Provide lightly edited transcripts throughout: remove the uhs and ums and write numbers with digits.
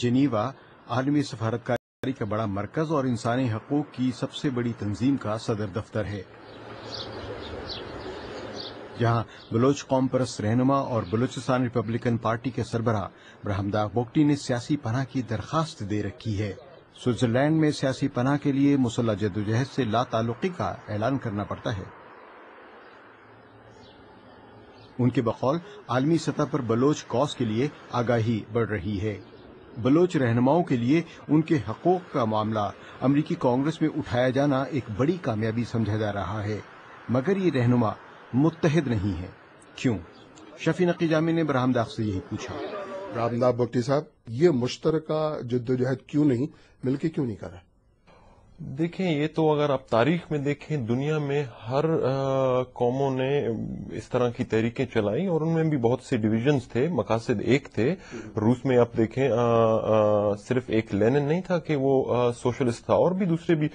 Geneva عالمی سفارتکاری کا بڑا مرکز اور انسانی حقوق کی سب سے بڑی تنظیم کا صدر دفتر ہے، جہاں بلوچ قوم پرست رہنما اور بلوچستان ریپبلکن پارٹی کے سربراہ برہمداغ بگٹی نے سیاسی پناہ کی درخواست دے رکھی ہے۔ سوئٹزرلینڈ میں سیاسی پناہ کے لیے مسلح جدوجہد سے لا تعلقی کا اعلان کرنا پڑتا ہے۔ ان کے بقول عالمی سطح پر بلوچ کاز کے لیے آگاہی بڑھ رہی ہے۔ بلوچ رہنماؤں کے لیے ان کے حقوق کا معاملہ امریکی کانگریس میں اٹھایا جانا ایک بڑی کامیابی سمجھا جا رہا ہے، مگر یہ رہنما متحد نہیں ہے۔ کیوں؟ شفیع نقی جامی نے برہمداغ سے یہی پوچھا۔ برہمداغ بگٹی صاحب، یہ مشترکہ جدوجہد کیوں نہیں مل کے کیوں نہیں کر رہا؟ دیکھیں، یہ تو اگر آپ تاریخ میں دیکھیں، دنیا میں ہر قوموں نے اس طرح کی تحریکیں چلائیں اور ان میں بھی بہت سے ڈویژنز تھے، مقاصد ایک تھے۔ روس میں آپ دیکھیں صرف ایک لینن نہیں تھا کہ وہ سوشلسٹ تھا، اور بھی دوسرے بھی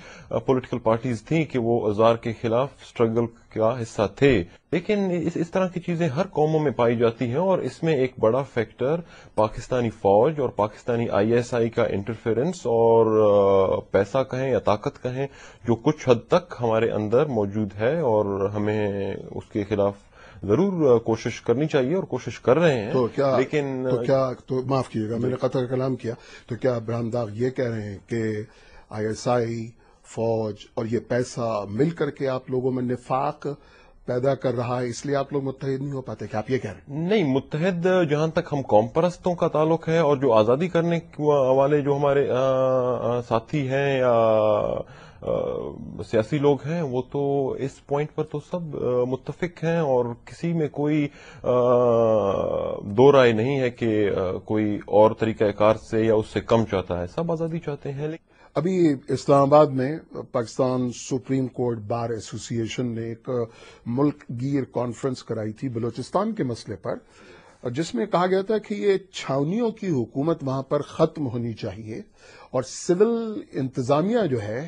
پولیٹیکل پارٹیز تھیں کہ وہ زار کے خلاف سٹرگل کا حصہ تھے۔ لیکن اس طرح کی چیزیں ہر قوموں میں پائی جاتی ہیں، اور اس میں ایک بڑا فیکٹر پاکستانی فوج اور پاکستانی ISI کا انٹرفیرنس اور پیسہ کہیں یا طاقت کہیں، جو کچھ حد تک ہمارے اندر موجود ہے، اور ہمیں اس کے خلاف ضرور کوشش کرنی چاہیے اور کوشش کر رہے ہیں۔ تو معاف کیجیے گا، میں نے قطع کلام کیا، تو کیا برہمداغ یہ کہہ رہے ہیں کہ ISI، فوج اور یہ پیسہ مل کر کے آپ لوگوں میں نفاق پیدا کر رہا ہے، اس لیے آپ لوگ متحد نہیں ہو پاتے؟ کیا آپ یہ کہہ رہے ہیں؟ نہیں، متحد جہاں تک ہم قوم پرستوں کا تعلق ہے، اور جو آزادی کرنے والے جو ہمارے ساتھی ہیں یا سیاسی لوگ ہیں، وہ تو اس پوائنٹ پر تو سب متفق ہیں، اور کسی میں کوئی دو رائے نہیں ہے کہ کوئی اور طریقہ کار سے یا اس سے کم چاہتا ہے، سب آزادی چاہتے ہیں۔ ابھی اسلام آباد میں پاکستان سپریم کورٹ بار ایسوسی ایشن نے ایک ملک گیر کانفرنس کرائی تھی بلوچستان کے مسئلے پر، جس میں کہا گیا تھا کہ یہ چھاونیوں کی حکومت وہاں پر ختم ہونی چاہیے، اور سول انتظامیہ جو ہے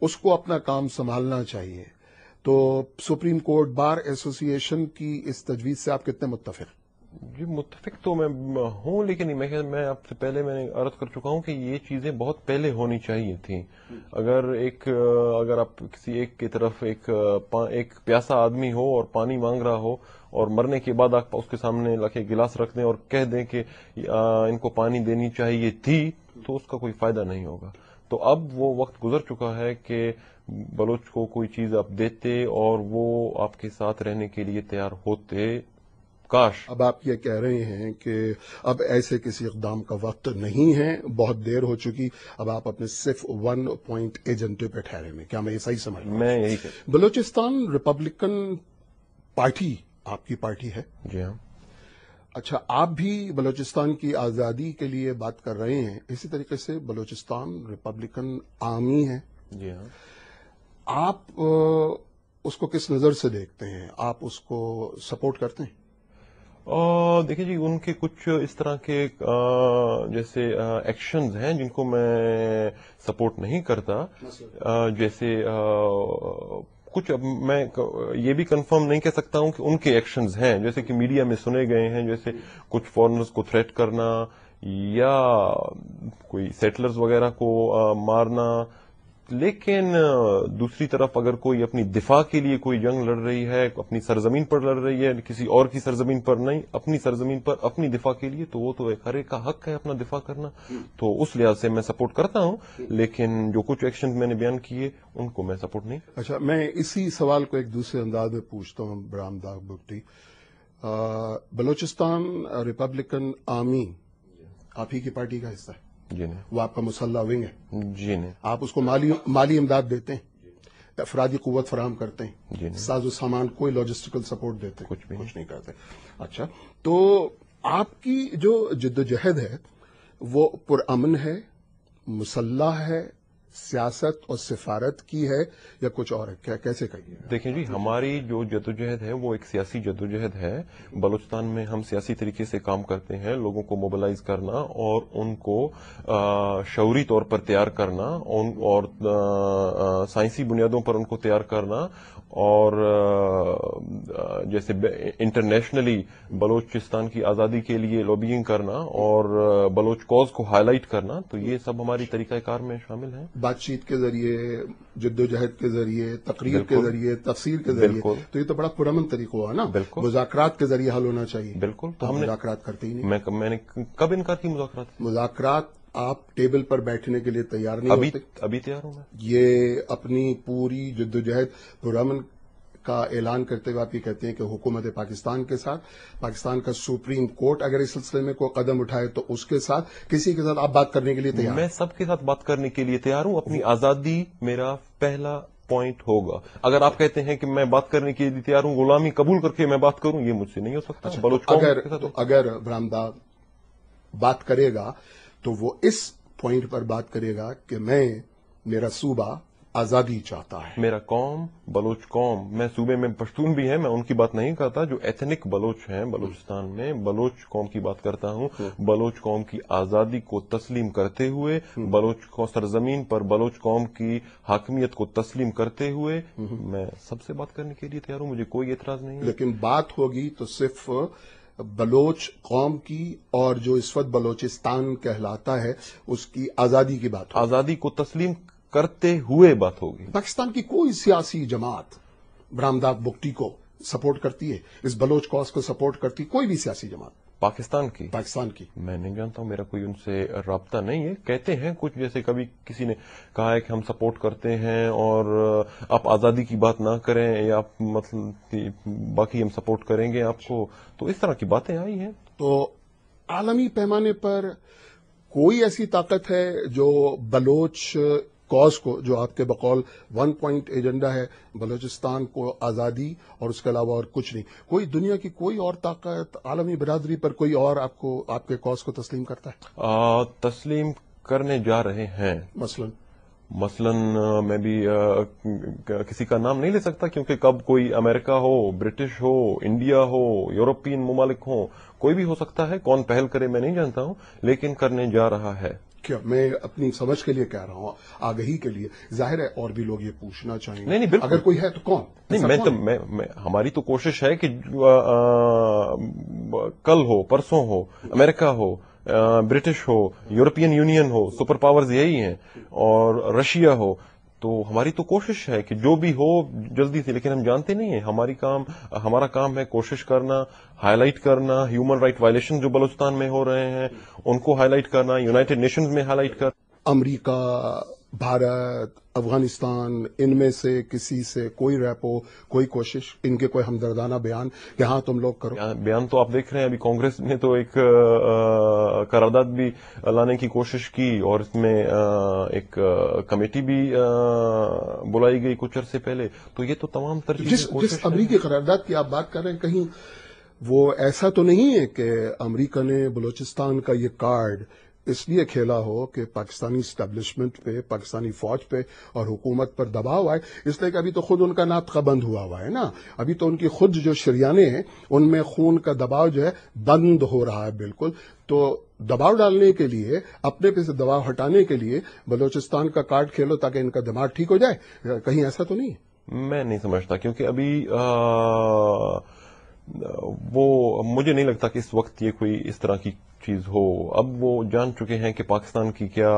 اس کو اپنا کام سنبھالنا چاہیے۔ تو سپریم کورٹ بار ایسوسی ایشن کی اس تجویز سے آپ کتنے متفق ہیں؟ جی، متفق تو میں ہوں، لیکن میں آپ سے پہلے میں نے عرض کر چکا ہوں کہ یہ چیزیں بہت پہلے ہونی چاہیے تھیں۔ اگر آپ کسی ایک کی طرف ایک پیاسا آدمی ہو اور پانی مانگ رہا ہو، اور مرنے کے بعد آپ اس کے سامنے لا کے گلاس رکھ دیں اور کہہ دیں کہ ان کو پانی دینی چاہیے تھی، تو اس کا کوئی فائدہ نہیں ہوگا۔ تو اب وہ وقت گزر چکا ہے کہ بلوچ کو کوئی چیز آپ دیتے اور وہ آپ کے ساتھ رہنے کے لیے تیار ہوتے۔ کاش اب آپ یہ کہہ رہے ہیں کہ اب ایسے کسی اقدام کا وقت نہیں ہے، بہت دیر ہو چکی، اب آپ اپنے صرف 1 پوائنٹ ایجنڈے پہ ٹھہرے ہیں، کیا میں یہ صحیح سمجھ رہا ہوں؟ میں یہی کہتا ہوں۔ بلوچستان ریپبلکن پارٹی آپ کی پارٹی ہے؟ جی ہاں۔ اچھا، آپ بھی بلوچستان کی آزادی کے لیے بات کر رہے ہیں، اسی طریقے سے بلوچستان ریپبلکن آرمی ہے۔ جی ہاں۔ آپ اس کو کس نظر سے دیکھتے ہیں؟ آپ اس کو سپورٹ کرتے ہیں؟ دیکھیں جی، ان کے کچھ اس طرح کے جیسے ایکشنز ہیں جن کو میں سپورٹ نہیں کرتا، جیسے کچھ، اب میں یہ بھی کنفرم نہیں کہہ سکتا ہوں کہ ان کے ایکشنز ہیں، جیسے کہ میڈیا میں سنے گئے ہیں، جیسے کچھ فورنرز کو تھریٹ کرنا یا کوئی سیٹلرز وغیرہ کو مارنا۔ لیکن دوسری طرف اگر کوئی اپنی دفاع کے لیے کوئی جنگ لڑ رہی ہے، اپنی سرزمین پر لڑ رہی ہے، کسی اور کی سرزمین پر نہیں، اپنی سرزمین پر اپنی دفاع کے لیے، تو وہ تو ہر ایک کا حق ہے اپنا دفاع کرنا، تو اس لحاظ سے میں سپورٹ کرتا ہوں۔ لیکن جو کچھ ایکشن میں نے بیان کیے ان کو میں سپورٹ نہیں۔ اچھا، میں اسی سوال کو ایک دوسرے انداز میں پوچھتا ہوں برہمداغ بگٹی، بلوچستان ریپبلکن آرمی آپ ہی کی پارٹی کا حصہ ہے؟ جی نہیں۔ وہ آپ کا مسلح ونگ ہے؟ جی نہیں۔ آپ اس کو مالی امداد دیتے ہیں، افرادی قوت فراہم کرتے ہیں؟ جی نہیں۔ ساز و سامان، کوئی لاجسٹیکل سپورٹ دیتے ہیں؟ کچھ بھی نہیں کرتے۔ اچھا، تو آپ کی جو جدوجہد ہے وہ پرامن ہے، مسلح ہے، سیاست اور سفارت کی ہے، یا کچھ اور ہے؟ کیسے کہیے؟ دیکھیں جی، ہماری جو جدوجہد ہے وہ ایک سیاسی جدوجہد ہے۔ بلوچستان میں ہم سیاسی طریقے سے کام کرتے ہیں، لوگوں کو موبلائز کرنا اور ان کو شعوری طور پر تیار کرنا اور سائنسی بنیادوں پر ان کو تیار کرنا، اور جیسے انٹرنیشنلی بلوچستان کی آزادی کے لیے لوبینگ کرنا اور بلوچ کوز کو ہائی لائٹ کرنا، تو یہ سب ہماری طریقہ کار میں شامل ہیں. بات چیت کے ذریعے، جدوجہد کے ذریعے، تقریر کے ذریعے، تفسیر کے ذریعے، تو یہ تو بڑا پرامن طریقہ ہوا نا. بالکل. مذاکرات کے ذریعے حل ہونا چاہیے. بالکل. تو ہم نے مذاکرات کرتے ہی نہیں. میں نے کب انکار کی مذاکرات؟ مذاکرات آپ ٹیبل پر بیٹھنے کے لیے تیار نہیں ہوتے. ابھی تیار ہوں میں. یہ اپنی پوری جدوجہد پرامن کا اعلان کرتے ہوئے آپ یہ کہتے ہیں کہ حکومت پاکستان کے ساتھ، پاکستان کا سپریم کورٹ اگر اس سلسلے میں کوئی قدم اٹھائے تو اس کے ساتھ، کسی کے ساتھ آپ بات کرنے کے لیے تیار ہیں؟ میں سب کے ساتھ بات کرنے کے لیے تیار ہوں. اپنی آزادی میرا پہلا پوائنٹ ہوگا. اگر آپ کہتے ہیں کہ میں بات کرنے کے لیے تیار ہوں، غلامی قبول کر کے میں بات کروں، یہ مجھ سے نہیں ہو سکتا. بلوچ قوم کے ساتھ اگر برہمدار بات کرے گا تو وہ اس پوائنٹ پر بات کرے گا کہ میرا صوبہ آزادی چاہتا ہے. میرا قوم بلوچ قوم، میں صوبے میں پشتون بھی ہیں، میں ان کی بات نہیں کرتا. جو ایتھنک بلوچ ہیں بلوچستان میں، بلوچ قوم کی بات کرتا ہوں. بلوچ قوم کی آزادی کو تسلیم کرتے ہوئے، بلوچ کو سرزمین پر بلوچ قوم کی حاکمیت کو تسلیم کرتے ہوئے میں سب سے بات کرنے کے لیے تیار ہوں. مجھے کوئی اعتراض نہیں ہے. لیکن بات ہوگی تو صرف بلوچ قوم کی اور جو اس وقت بلوچستان کہلاتا ہے اس کی آزادی کی بات ہوگی. آزادی کو تسلیم کرتے ہوئے بات ہوگی. پاکستان کی کوئی سیاسی جماعت برہمدار بگٹی کو سپورٹ کرتی ہے، اس بلوچ کاز کو سپورٹ کرتی ہے؟ کوئی بھی سیاسی جماعت پاکستان کی میں نہیں جانتا ہوں. میرا کوئی ان سے رابطہ نہیں ہے. کہتے ہیں کچھ، جیسے کبھی کسی نے کہا ہے کہ ہم سپورٹ کرتے ہیں اور آپ آزادی کی بات نہ کریں، یا آپ مطلب باقی ہم سپورٹ کریں گے آپ کو. تو اس طرح کی باتیں آئی ہیں. تو عالمی پیمانے پر کوئی ایسی طاقت ہے جو بلوچ کاز کو، جو آپ کے بقول 1 پوائنٹ ایجنڈا ہے بلوچستان کو آزادی اور اس کے علاوہ اور کچھ نہیں، کوئی دنیا کی کوئی اور طاقت عالمی برادری پر کوئی اور آپ کے کاز کو تسلیم کرتا ہے؟ تسلیم کرنے جا رہے ہیں. مثلاً میں بھی کسی کا نام نہیں لے سکتا، کیونکہ کب کوئی امریکہ ہو، برٹش ہو، انڈیا ہو، یورپین ممالک ہوں، کوئی بھی ہو سکتا ہے. کون پہل کرے میں نہیں جانتا ہوں، لیکن کرنے جا رہا ہے. کیا میں اپنی سمجھ کے لیے کہہ رہا ہوں، آگہی کے لیے. ظاہر ہے اور بھی لوگ یہ پوچھنا چاہیں گے. نہیں بالکل. اگر کوئی ہے تو کون؟ نہیں، ہماری تو کوشش ہے کہ کل ہو، پرسوں ہو، امریکہ ہو، برٹش ہو، یورپین یونین ہو، سپر پاورز یہی ہیں، اور رشیا ہو. تو ہماری تو کوشش ہے کہ جو بھی ہو جلدی سے. لیکن ہم جانتے نہیں ہیں. ہمارا کام ہے کوشش کرنا، ہائی لائٹ کرنا ہیومن رائٹ وائلیشن جو بلوچستان میں ہو رہے ہیں، ان کو ہائی لائٹ کرنا، یونائٹڈ نیشنز میں ہائی لائٹ کرنا. امریکہ، بھارت، افغانستان، ان میں سے کسی سے کوئی ریپو، کوئی کوشش، ان کے کوئی ہمدردانہ بیان کہ ہاں تم لوگ کرو؟ بیان تو آپ دیکھ رہے ہیں. ابھی کانگریس نے تو ایک قرارداد بھی لانے کی کوشش کی، اور اس میں ایک کمیٹی بھی بلائی گئی کچھ عرصے پہلے. تو یہ تو تمام جس امریکی قرارداد کی آپ بات کر رہے ہیں، کہیں وہ ایسا تو نہیں ہے کہ امریکہ نے بلوچستان کا یہ کارڈ اس لیے کھیلا ہو کہ پاکستانی اسٹیبلشمنٹ پہ، پاکستانی فوج پہ اور حکومت پر دباؤ آئے؟ اس لیے کہ ابھی تو خود ان کا ناطقہ بند ہوا ہے نا. ابھی تو ان کی خود جو شریانے ہیں ان میں خون کا دباؤ جو ہے بند ہو رہا ہے بالکل. تو دباؤ ڈالنے کے لیے، اپنے پہ سے دباؤ ہٹانے کے لیے بلوچستان کا کارڈ کھیلو تاکہ ان کا دماغ ٹھیک ہو جائے. کہیں ایسا تو نہیں ہے؟ میں نہیں سمجھتا، کیونکہ ابھی وہ مجھے نہیں لگتا کہ اس وقت یہ کوئی اس طرح کی چیز ہو. اب وہ جان چکے ہیں کہ پاکستان کی کیا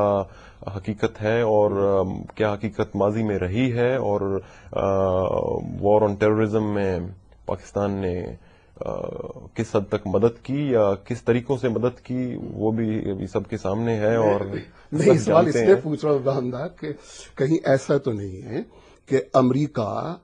حقیقت ہے اور کیا حقیقت ماضی میں رہی ہے، اور وار آن ٹیررزم میں پاکستان نے کس حد تک مدد کی یا کس طریقوں سے مدد کی، وہ بھی ابھی سب کے سامنے ہے. اور نہیں، سوال اس لیے پوچھ رہا ہوں برہمدار کہ کہیں ایسا تو نہیں ہے کہ امریکہ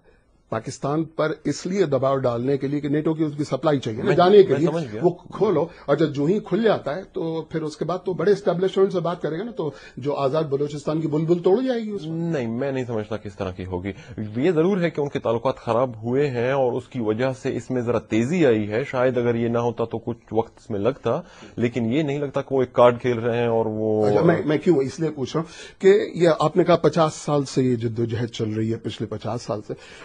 پاکستان پر اس لیے دباؤ ڈالنے کے لیے کہ نیٹو کی اس کی سپلائی چاہیے نا جانے کے لیے، وہ کھولو، اور جب جو ہی کھل جاتا ہے تو پھر اس کے بعد تو بڑے اسٹیبلشمنٹ سے بات کرے گا نا، تو جو آزاد بلوچستان کی بلبل توڑ جائے گی اس میں. نہیں، میں نہیں سمجھتا کس طرح کی ہوگی. یہ ضرور ہے کہ ان کے تعلقات خراب ہوئے ہیں اور اس کی وجہ سے اس میں ذرا تیزی آئی ہے. شاید اگر یہ نہ ہوتا تو کچھ وقت اس میں لگتا، لیکن یہ نہیں لگتا کہ وہ ایک کارڈ کھیل رہے ہیں. اور وہ میں کیوں اس لیے پوچھ رہا ہوں کہ یہ آپ نے کہا 50 سال سے یہ جدوجہد چل رہی ہے، پچھلے 50 سال سے.